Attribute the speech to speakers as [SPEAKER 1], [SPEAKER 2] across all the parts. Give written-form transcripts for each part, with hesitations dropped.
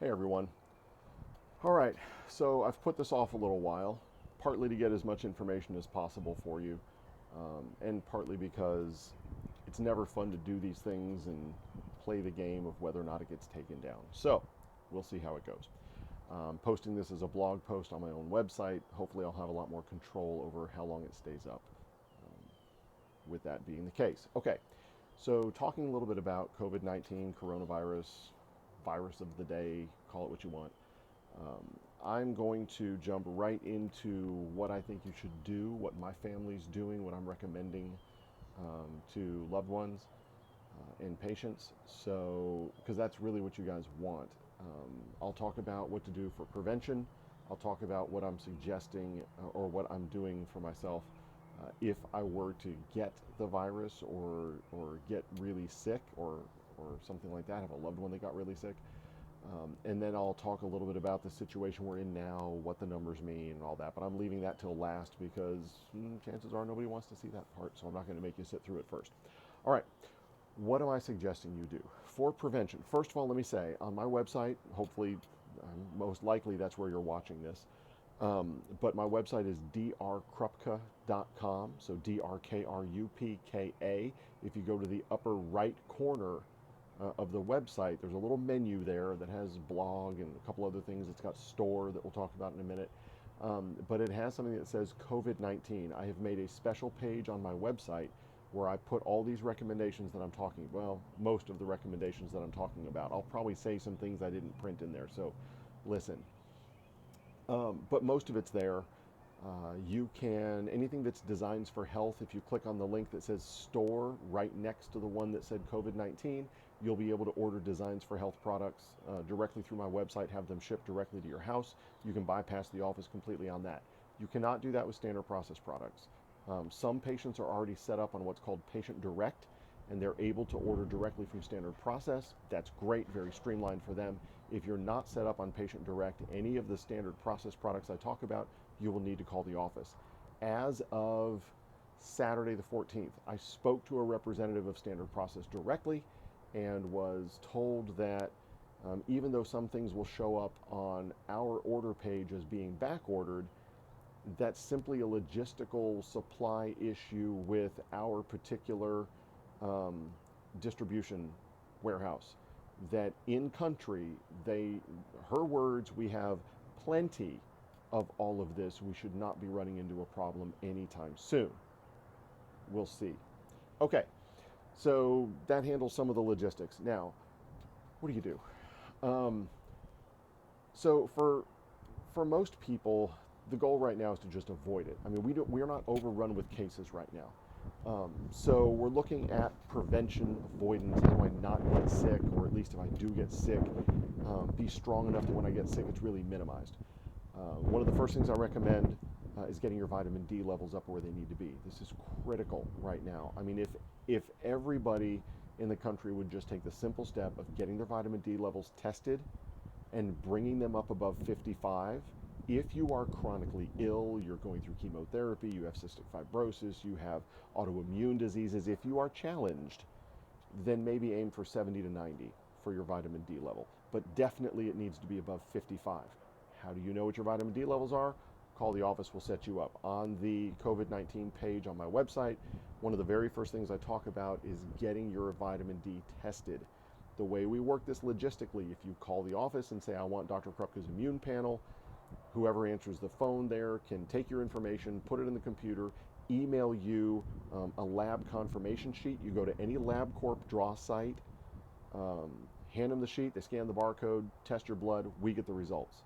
[SPEAKER 1] Hey everyone. All right, so I've put this off a little while, partly to get as much information as possible for you, and partly because it's never fun to do these things and play the game of whether or not it gets taken down. So we'll see how it goes. Posting this as a blog post on my own website. Hopefully, I'll have a lot more control over how long it stays up, with that being the case. Okay, so talking a little bit about COVID 19, coronavirus, virus of the day, call it what you want. I'm going to jump right into what I think you should do, what my family's doing, what I'm recommending to loved ones and patients. So, because that's really what you guys want. I'll talk about what to do for prevention. I'll talk about what I'm suggesting or what I'm doing for myself if I were to get the virus or get really sick or something like that, have a loved one that got really sick. And then I'll talk a little bit about the situation we're in now, what the numbers mean, and all that. But I'm leaving that till last because chances are nobody wants to see that part, so I'm not going to make you sit through it first. All right, what am I suggesting you do for prevention? First of all, let me say on my website, hopefully, most likely that's where you're watching this. But my website is drkrupka.com, so DRKRUPKA. If you go to the upper right corner of the website, there's a little menu there that has blog and a couple other things. It's got store that we'll talk about in a minute. But it has something that says COVID-19. I have made a special page on my website where I put all these recommendations that I'm talking, well, most of the recommendations that I'm talking about. I'll probably say some things I didn't print in there, so listen. But most of it's there. You can, anything that's Designs for Health, if you click on the link that says store right next to the one that said COVID 19, you'll be able to order Designs for Health products directly through my website, have them shipped directly to your house. You can bypass the office completely on that. You cannot do that with standard process products. Some patients are already set up on what's called Patient Direct, and they're able to order directly from Standard Process. That's great, very streamlined for them. If you're not set up on Patient Direct, any of the Standard Process products I talk about, you will need to call the office. As of Saturday the 14th, I spoke to a representative of Standard Process directly and was told that even though some things will show up on our order page as being back ordered, that's simply a logistical supply issue with our particular distribution warehouse. That in country, her words, we have plenty of all of this. We should not be running into a problem anytime soon. We'll see. Okay, so that handles some of the logistics. Now, what do you do? So for most people, the goal right now is to just avoid it. I mean, we are not overrun with cases right now. So we're looking at prevention, avoidance. How do I not get sick, or at least if I do get sick, be strong enough that when I get sick, it's really minimized. One of the first things I recommend is getting your vitamin D levels up where they need to be. This is critical right now. I mean, if everybody in the country would just take the simple step of getting their vitamin D levels tested and bringing them up above 55, if you are chronically ill, you're going through chemotherapy, you have cystic fibrosis, you have autoimmune diseases, if you are challenged, then maybe aim for 70 to 90 for your vitamin D level. But definitely it needs to be above 55. How do you know what your vitamin D levels are? Call the office, we'll set you up. On the COVID 19 page on my website, one of the very first things I talk about is getting your vitamin D tested. The way we work this logistically, if you call the office and say, I want Dr. Krupka's immune panel, whoever answers the phone there can take your information, put it in the computer, email you a lab confirmation sheet. You go to any LabCorp draw site, hand them the sheet, they scan the barcode, test your blood, we get the results.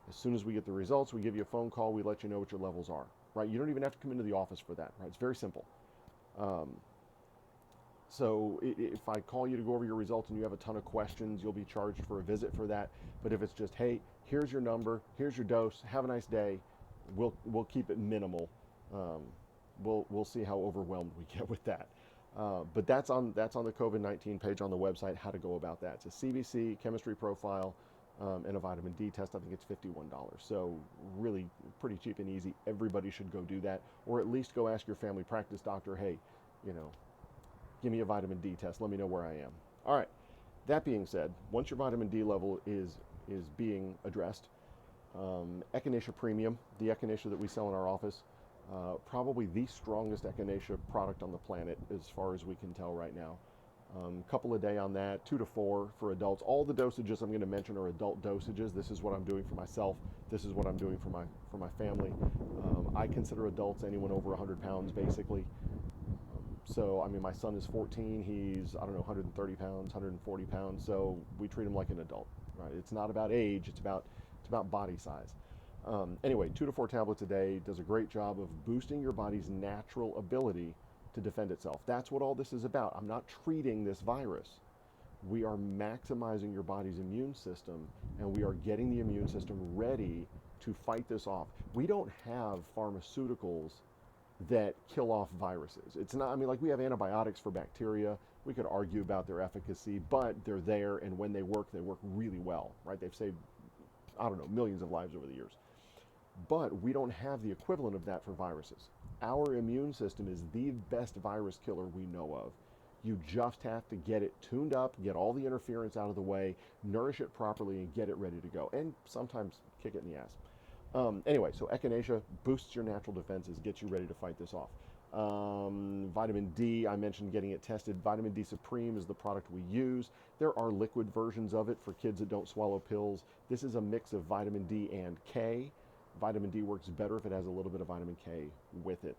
[SPEAKER 1] As soon as we get the results, we give you a phone call, we let you know what your levels are, right? You don't even have to come into the office for that, right? It's very simple. So if I call you to go over your results and you have a ton of questions, you'll be charged for a visit for that. But if it's just, hey, here's your number, here's your dose, have a nice day, we'll keep it minimal. We'll see how overwhelmed we get with that. But that's on the COVID-19 page on the website, how to go about that. It's a CBC, chemistry profile, and a vitamin D test. I think it's $51. So really pretty cheap and easy. Everybody should go do that, or at least go ask your family practice doctor, hey, give me a vitamin D test. Let me know where I am. All right. That being said, once your vitamin D level is is being addressed. Echinacea Premium, the Echinacea that we sell in our office, probably the strongest Echinacea product on the planet as far as we can tell right now. Couple a day on that, 2 to 4 for adults. All the dosages I'm going to mention are adult dosages. This is what I'm doing for myself. This is what I'm doing for my family. I consider adults anyone over 100 pounds, basically. So, I mean, my son is 14. He's, I don't know, 130 pounds, 140 pounds. So we treat him like an adult, right? It's not about age. It's about body size. Anyway, 2 to 4 tablets a day does a great job of boosting your body's natural ability to defend itself. That's what all this is about. I'm not treating this virus. We are maximizing your body's immune system, and we are getting the immune system ready to fight this off. We don't have pharmaceuticals that kill off viruses. It's not, I mean, like we have antibiotics for bacteria. We could argue about their efficacy, but they're there, and when they work really well, right? They've saved, I don't know, millions of lives over the years. But we don't have the equivalent of that for viruses. Our immune system is the best virus killer we know of. You just have to get it tuned up, get all the interference out of the way, nourish it properly, and get it ready to go. And sometimes kick it in the ass. Anyway, so Echinacea boosts your natural defenses, gets you ready to fight this off. Vitamin D, I mentioned getting it tested. Vitamin D Supreme is the product we use. There are liquid versions of it for kids that don't swallow pills. This is a mix of vitamin D and K. Vitamin D works better if it has a little bit of vitamin K with it.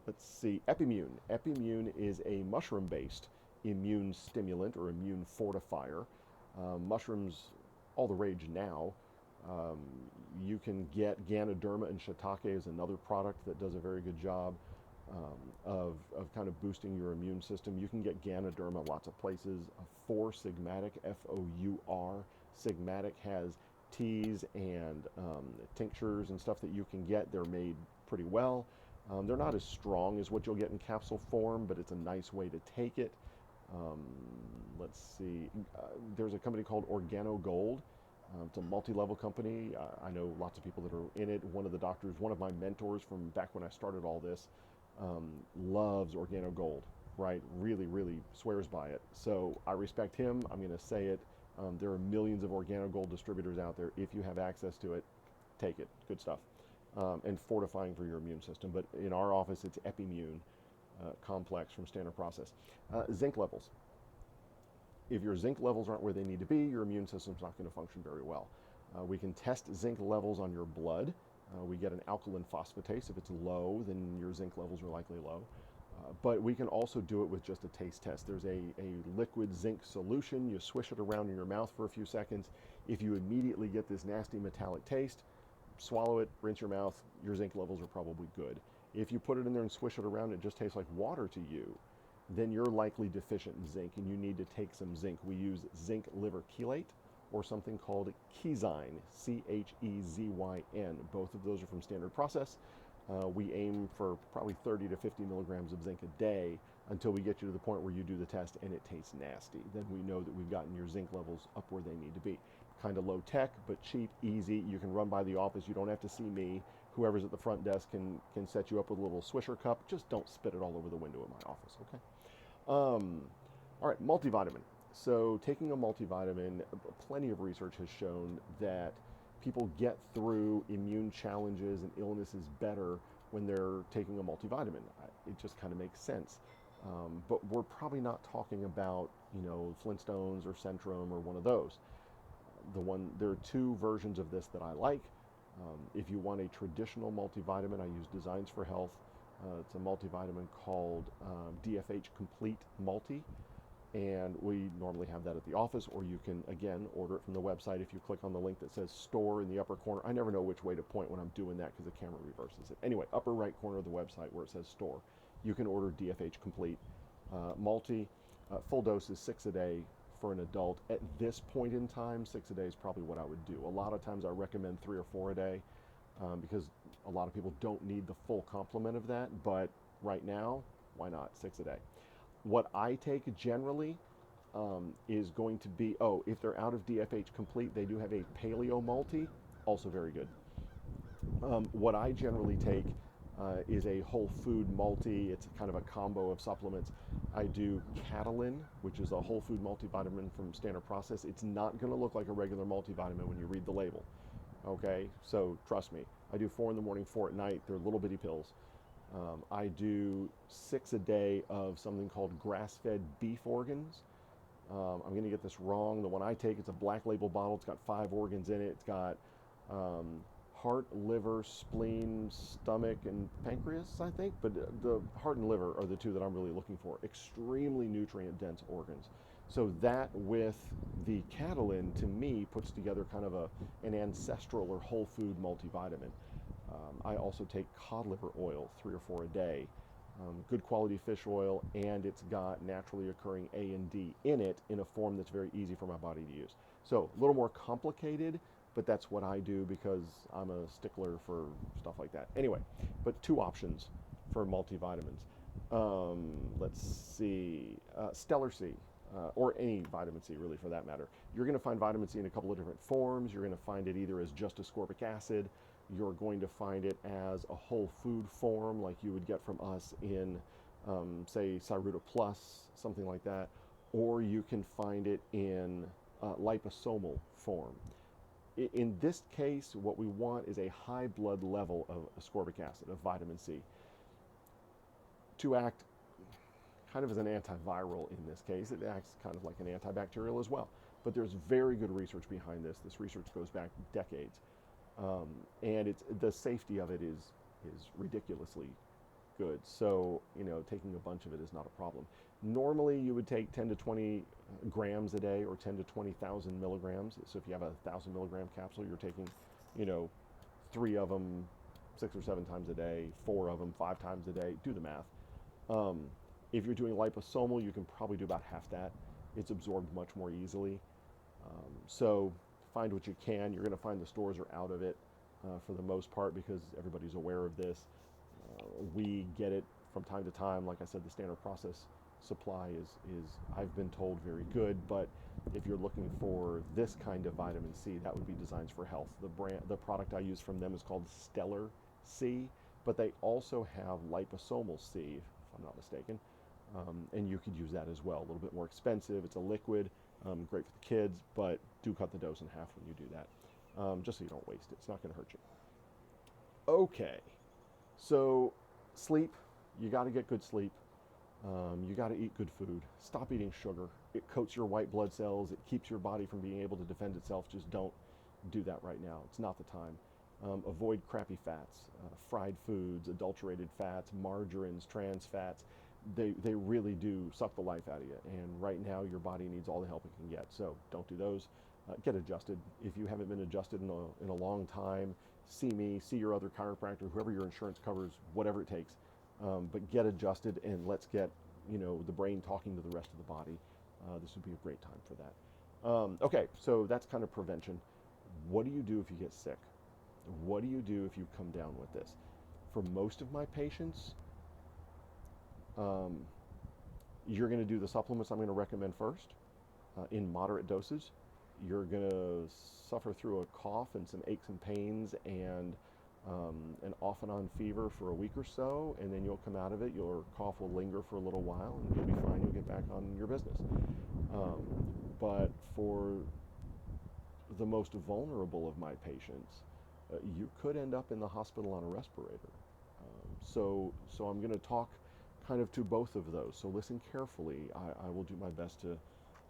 [SPEAKER 1] Let's see, Epimune. Epimune is a mushroom-based immune stimulant or immune fortifier. Mushrooms, all the rage now. You can get Ganoderma and Shiitake is another product that does a very good job of kind of boosting your immune system. You can get Ganoderma lots of places. 4-Sigmatic, F-O-U-R. Sigmatic has teas and tinctures and stuff that you can get. They're made pretty well. They're not as strong as what you'll get in capsule form, but it's a nice way to take it. Let's see. There's a company called OrganoGold. It's a multi-level company. I know lots of people that are in it. One of the doctors, one of my mentors from back when I started all this, loves OrganoGold, right? Really, really swears by it. So I respect him. I'm going to say it. There are millions of OrganoGold distributors out there. If you have access to it, take it. Good stuff. And fortifying for your immune system. But in our office, it's Epimune complex from Standard Process. Zinc levels. If your zinc levels aren't where they need to be, your immune system's not going to function very well. We can test zinc levels on your blood. We get an alkaline phosphatase. If it's low, then your zinc levels are likely low. But we can also do it with just a taste test. There's a liquid zinc solution. You swish it around in your mouth for a few seconds. If you immediately get this nasty metallic taste, swallow it, rinse your mouth, your zinc levels are probably good. If you put it in there and swish it around, it just tastes like water to you, then you're likely deficient in zinc and you need to take some zinc. We use zinc liver chelate or something called Chezyn, C-H-E-Z-Y-N. Both of those are from Standard Process. We aim for probably 30 to 50 milligrams of zinc a day until we get you to the point where you do the test and it tastes nasty. Then we know that we've gotten your zinc levels up where they need to be. Kind of low tech, but cheap, easy. You can run by the office. You don't have to see me. Whoever's at the front desk can set you up with a little swisher cup. Just don't spit it all over the window in my office, okay? All right, multivitamin. So taking a multivitamin, plenty of research has shown that people get through immune challenges and illnesses better when they're taking a multivitamin. It just kind of makes sense. But we're probably not talking about, Flintstones or Centrum or one of those. There are 2 versions of this that I like. If you want a traditional multivitamin, I use Designs for Health. It's a multivitamin called DFH Complete Multi, and we normally have that at the office, or you can, again, order it from the website if you click on the link that says Store in the upper corner. I never know which way to point when I'm doing that because the camera reverses it. Anyway, upper right corner of the website where it says Store, you can order DFH Complete Multi. Full dose is 6 a day for an adult. At this point in time, 6 a day is probably what I would do. A lot of times I recommend 3 or 4 a day because a lot of people don't need the full complement of that, but right now, why not? 6 a day. What I take generally is going to be, if they're out of DFH Complete, they do have a Paleo Multi, also very good. What I generally take is a whole food multi. It's kind of a combo of supplements. I do Catalin, which is a whole food multivitamin from Standard Process. It's not going to look like a regular multivitamin when you read the label. Okay, so trust me. I do 4 in the morning, 4 at night. They're little bitty pills. I do 6 a day of something called grass-fed beef organs. I'm going to get this wrong. The one I take, it's a black label bottle. It's got 5 organs in it. It's got heart, liver, spleen, stomach, and pancreas, I think. But the heart and liver are the 2 that I'm really looking for. Extremely nutrient-dense organs. So that with the Catalin, to me, puts together kind of an ancestral or whole food multivitamin. I also take cod liver oil, 3 or 4 a day. Good quality fish oil, and it's got naturally occurring A and D in it in a form that's very easy for my body to use. So a little more complicated, but that's what I do because I'm a stickler for stuff like that. Anyway, but 2 options for multivitamins. Let's see, Stellar C, or any vitamin C really for that matter. You're going to find vitamin C in a couple of different forms. You're going to find it either as just ascorbic acid. You're going to find it as a whole food form like you would get from us in, say, Cyruta Plus, something like that. Or you can find it in liposomal form. In this case, what we want is a high blood level of ascorbic acid, of vitamin C, to act kind of as an antiviral in this case. It acts kind of like an antibacterial as well. But there's very good research behind this. This research goes back decades. And the safety of it is ridiculously good. So, taking a bunch of it is not a problem. Normally, you would take 10 to 20 grams a day, or 10 to 20,000 milligrams. So if you have a 1,000 milligram capsule, you're taking, 3 of them 6 or 7 times a day, 4 of them 5 times a day. Do the math. If you're doing liposomal, you can probably do about half that. It's absorbed much more easily. So find what you can. You're going to find the stores are out of it for the most part because everybody's aware of this. We get it from time to time. Like I said, the Standard Process supply is I've been told, very good. But if you're looking for this kind of vitamin C, that would be Designs for Health. The product I use from them is called Stellar C, but they also have liposomal C, if I'm not mistaken. And you could use that as well. A little bit more expensive. It's a liquid. Great for the kids, but do cut the dose in half when you do that, just so you don't waste it. It's not going to hurt you. Okay, so sleep. You got to get good sleep. You got to eat good food. Stop eating sugar. It coats your white blood cells. It keeps your body from being able to defend itself. Just don't do that right now. It's not the time. Avoid crappy fats, fried foods, adulterated fats, margarines, trans fats. They really do suck the life out of you. And right now, your body needs all the help it can get. So don't do those. Get adjusted. If you haven't been adjusted in a long time, see me, see your other chiropractor, whoever your insurance covers, whatever it takes. But get adjusted, and let's get the brain talking to the rest of the body. This would be a great time for that. Okay, so that's kind of prevention. What do you do if you get sick? What do you do if you come down with this? For most of my patients, you're going to do the supplements I'm going to recommend first in moderate doses. You're going to suffer through a cough and some aches and pains and an off and on fever for a week or so, and then you'll come out of it. Your cough will linger for a little while, and you'll be fine. You'll get back on your business. But for the most vulnerable of my patients, you could end up in the hospital on a respirator. So I'm going to talk kind of to both of those. So listen carefully. I will do my best to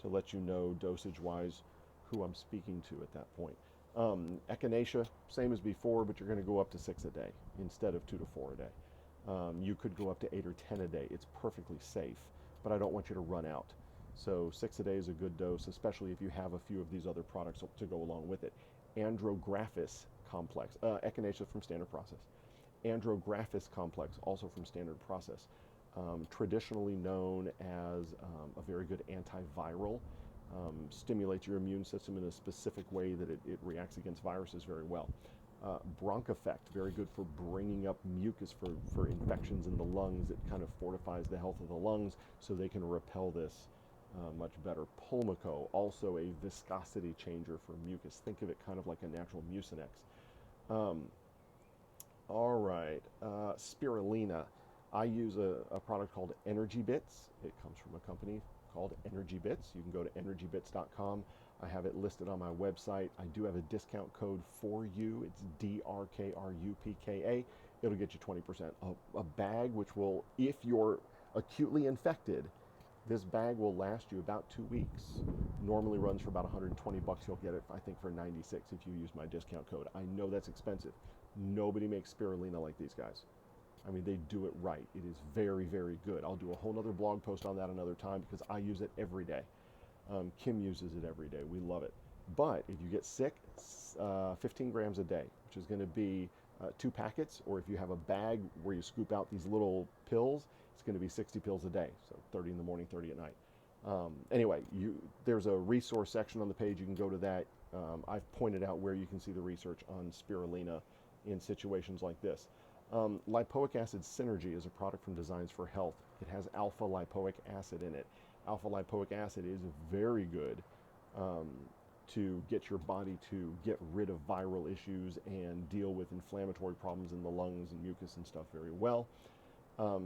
[SPEAKER 1] let you know dosage-wise who I'm speaking to at that point. Echinacea, same as before, but you're going to go up to 6 a day instead of 2 to 4 a day. You could go up to 8 or 10 a day. It's perfectly safe, but I don't want you to run out. So 6 a day is a good dose, especially if you have a few of these other products to go along with it. Andrographis complex, Echinacea from Standard Process. Andrographis complex, also from Standard Process. Traditionally known as a very good antiviral. Stimulates your immune system in a specific way that it reacts against viruses very well. Broncheffect, very good for bringing up mucus for infections in the lungs. It kind of fortifies the health of the lungs so they can repel this much better. Pulmico, also a viscosity changer for mucus. Think of it kind of like a natural Mucinex. All right, spirulina. I use a product called Energy Bits. It comes from a company called Energy Bits. You can go to energybits.com. I have it listed on my website. I do have a discount code for you. It's DRKRUPKA. It'll get you 20%. A bag which will, if you're acutely infected, this bag will last you about 2 weeks. Normally runs for about 120 bucks. You'll get it, I think, for 96 if you use my discount code. I know that's expensive. Nobody makes spirulina like these guys. I mean, they do it right. It is very, very good. I'll do a whole other blog post on that another time because I use it every day. Kim uses it every day. We love it. But if you get sick, 15 grams a day, which is going to be 2 packets, or if you have a bag where you scoop out these little pills, it's going to be 60 pills a day. So 30 in the morning, 30 at night. Anyway, there's a resource section on the page. You can go to that. I've pointed out where you can see the research on spirulina in situations like this. Lipoic acid synergy is a product from Designs for Health. It has alpha lipoic acid in it. Alpha lipoic acid is very good to get your body to get rid of viral issues and deal with inflammatory problems in the lungs and mucus and stuff very well.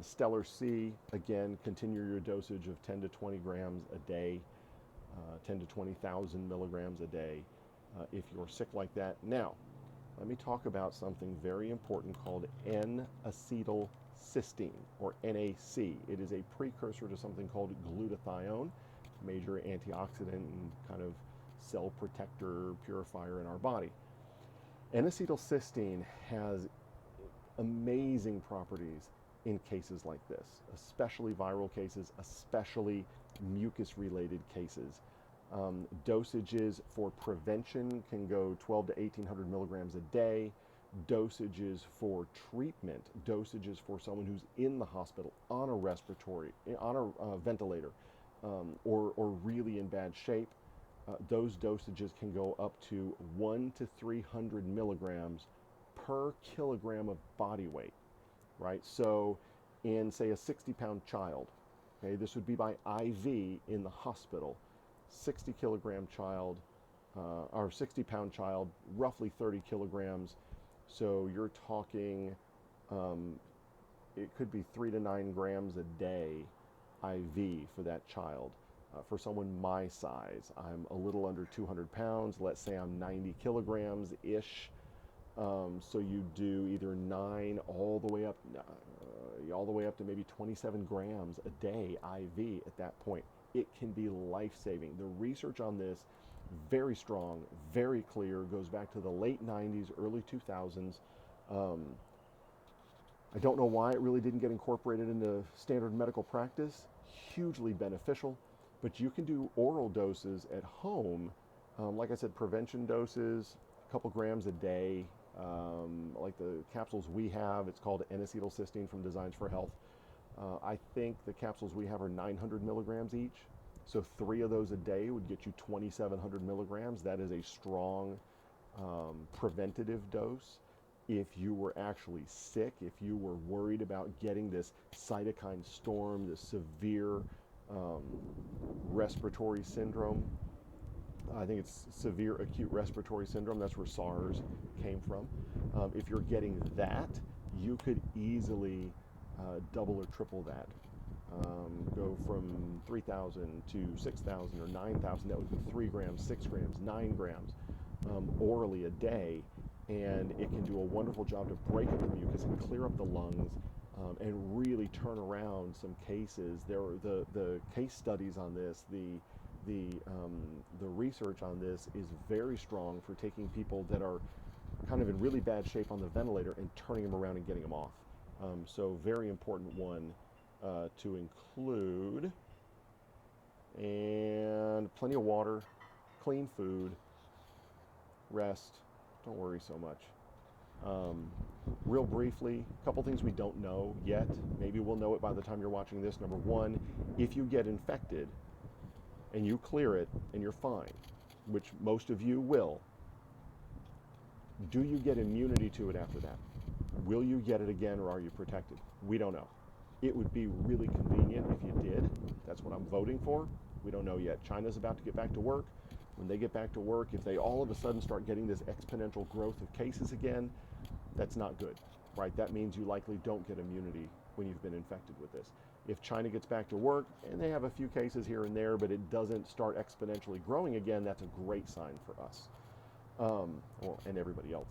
[SPEAKER 1] Stellar C, again, continue your dosage of 10 to 20 grams a day, 10 to 20,000 milligrams a day if you're sick like that. Now, let me talk about something very important called N-acetylcysteine, or NAC. It is a precursor to something called glutathione, major antioxidant and kind of cell protector purifier in our body. N-acetylcysteine has amazing properties in cases like this, especially viral cases, especially mucus-related cases. Dosages for prevention can go 12 to 1,800 milligrams a day. Dosages for treatment, dosages for someone who's in the hospital on a respiratory, on a ventilator, or really in bad shape, those dosages can go up to 1 to 300 milligrams per kilogram of body weight, right? So in, say, a 60-pound child, okay, this would be by IV in the hospital. 60-kilogram child, or 60-pound child, roughly 30 kilograms. So you're talking, it could be 3 to 9 grams a day IV for that child. For someone my size, I'm a little under 200 pounds. Let's say I'm 90 kilograms-ish. So you do either 9 all the way up to maybe 27 grams a day IV at that point. It can be life-saving. The research on this, very strong, very clear, goes back to the late 90s, early 2000s. I don't know why it really didn't get incorporated into standard medical practice. Hugely beneficial, but you can do oral doses at home. Like I said, prevention doses, a couple grams a day. Like the capsules we have, it's called N-acetylcysteine from Designs for Health. I think the capsules we have are 900 milligrams each. So 3 of those a day would get you 2,700 milligrams. That is a strong preventative dose. If you were actually sick, if you were worried about getting this cytokine storm, this severe respiratory syndrome, I think it's severe acute respiratory syndrome. That's where SARS came from. If you're getting that, you could easily double or triple that. Go from 3,000 to 6,000 or 9,000. That would be 3 grams, 6 grams, 9 grams orally a day. And it can do a wonderful job to break up the mucus and clear up the lungs and really turn around some cases. There are the case studies on this, the research on this is very strong for taking people that are kind of in really bad shape on the ventilator and turning them around and getting them off. So very important one to include. And plenty of water, clean food, rest. Don't worry so much. Real briefly, a couple things we don't know yet. Maybe we'll know it by the time you're watching this. Number one, if you get infected and you clear it and you're fine, which most of you will, do you get immunity to it after that? Will you get it again, or are you protected? We don't know. It would be really convenient if you did. That's what I'm voting for. We don't know yet. China's about to get back to work. When they get back to work, if they all of a sudden start getting this exponential growth of cases again, that's not good. right? That means you likely don't get immunity when you've been infected with this. If China gets back to work, and they have a few cases here and there, but it doesn't start exponentially growing again, that's a great sign for us, and everybody else.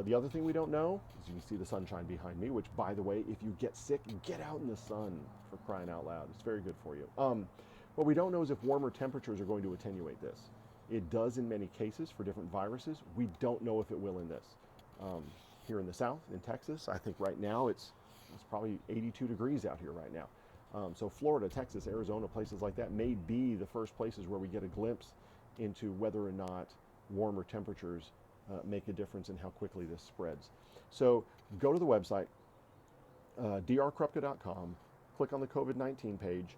[SPEAKER 1] The other thing we don't know is, you can see the sunshine behind me, which, by the way, if you get sick, get out in the sun, for crying out loud. It's very good for you. What we don't know is if warmer temperatures are going to attenuate this. It does in many cases for different viruses. We don't know if it will in this. Here in the South, in Texas, I think right now it's probably 82 degrees out here right now. So Florida, Texas, Arizona, places like that may be the first places where we get a glimpse into whether or not warmer temperatures make a difference in how quickly this spreads. So go to the website, drkrupka.com, click on the COVID-19 page,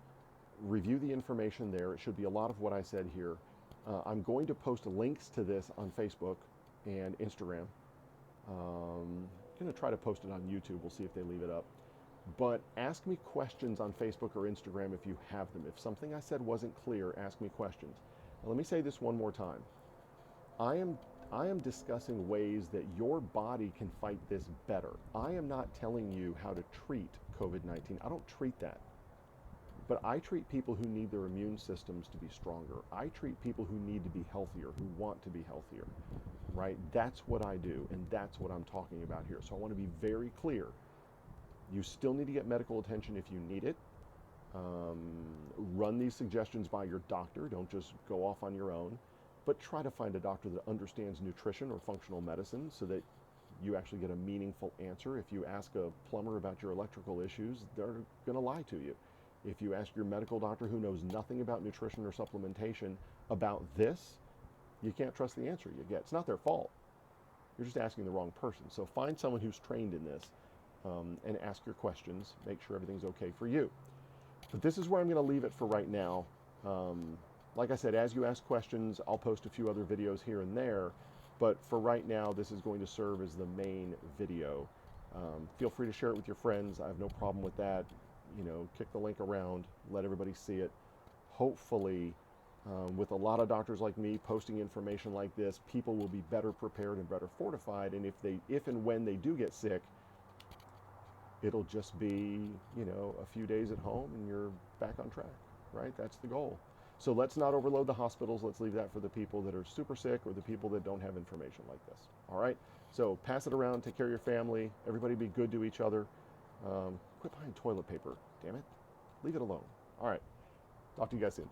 [SPEAKER 1] review the information there. It should be a lot of what I said here. I'm going to post links to this on Facebook and Instagram. I'm going to try to post it on YouTube. We'll see if they leave it up. But ask me questions on Facebook or Instagram if you have them. If something I said wasn't clear, ask me questions. Now, let me say this one more time. I am discussing ways that your body can fight this better. I am not telling you how to treat COVID-19. I don't treat that. But I treat people who need their immune systems to be stronger. I treat people who need to be healthier, who want to be healthier, right? That's what I do, and that's what I'm talking about here. So I want to be very clear. You still need to get medical attention if you need it. Run these suggestions by your doctor. Don't just go off on your own. But try to find a doctor that understands nutrition or functional medicine so that you actually get a meaningful answer. If you ask a plumber about your electrical issues, they're going to lie to you. If you ask your medical doctor who knows nothing about nutrition or supplementation about this, you can't trust the answer you get. It's not their fault. You're just asking the wrong person. So find someone who's trained in this and ask your questions. Make sure everything's okay for you. But this is where I'm going to leave it for right now. Like I said, as you ask questions, I'll post a few other videos here and there. But for right now, this is going to serve as the main video. Feel free to share it with your friends. I have no problem with that. You know, kick the link around, let everybody see it. Hopefully, with a lot of doctors like me posting information like this, people will be better prepared and better fortified. And if and when they do get sick, it'll just be, you know, a few days at home and you're back on track, right? That's the goal. So let's not overload the hospitals. Let's leave that for the people that are super sick or the people that don't have information like this. All right? So pass it around. Take care of your family. Everybody be good to each other. Quit buying toilet paper. Damn it. Leave it alone. All right. Talk to you guys soon.